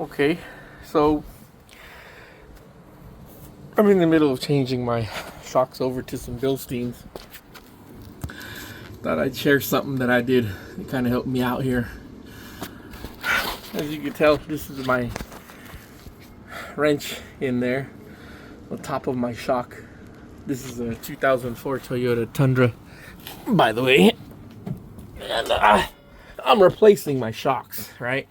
Okay, so I'm in the middle of changing my shocks over to some Bilsteins. Thought I'd share something that I did to kind of help me out here. As you can tell, this is my wrench in there on top of my shock. This is a 2004 Toyota Tundra, by the way. And I'm replacing my shocks, right?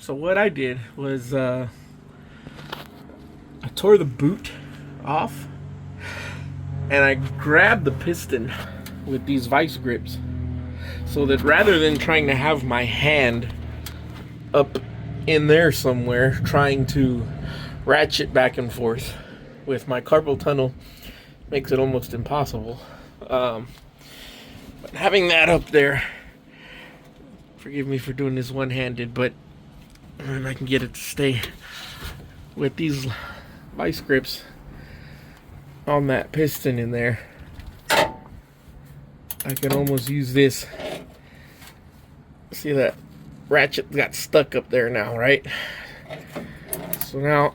So what I did was I tore the boot off and I grabbed the piston with these vice grips, so that rather than trying to have my hand up in there somewhere trying to ratchet back and forth with my carpal tunnel, makes it almost impossible. But having that up there, forgive me for doing this one-handed, but I can get it to stay with these vice grips on that piston in there. I can almost use this. See that ratchet got stuck up there now, right? So now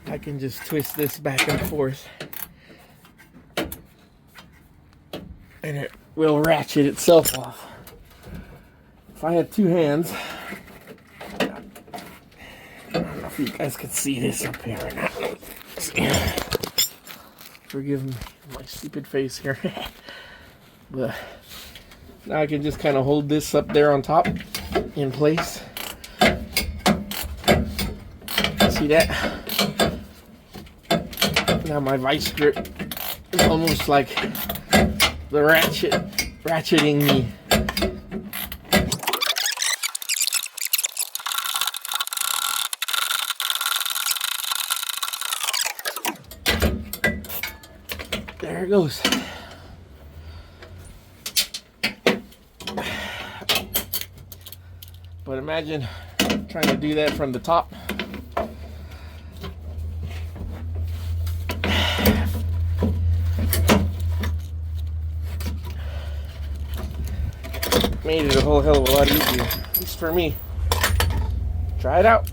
I can just twist this back and forth and it will ratchet itself off. If I had two hands, I don't know if you guys can see this up here or not. Forgive me, my stupid face here. But now I can just kind of hold this up there on top in place. See that? Now my vice grip is almost like the ratcheting me. There it goes. But imagine trying to do that from the top. Made it a whole hell of a lot easier, at least for me. Try it out.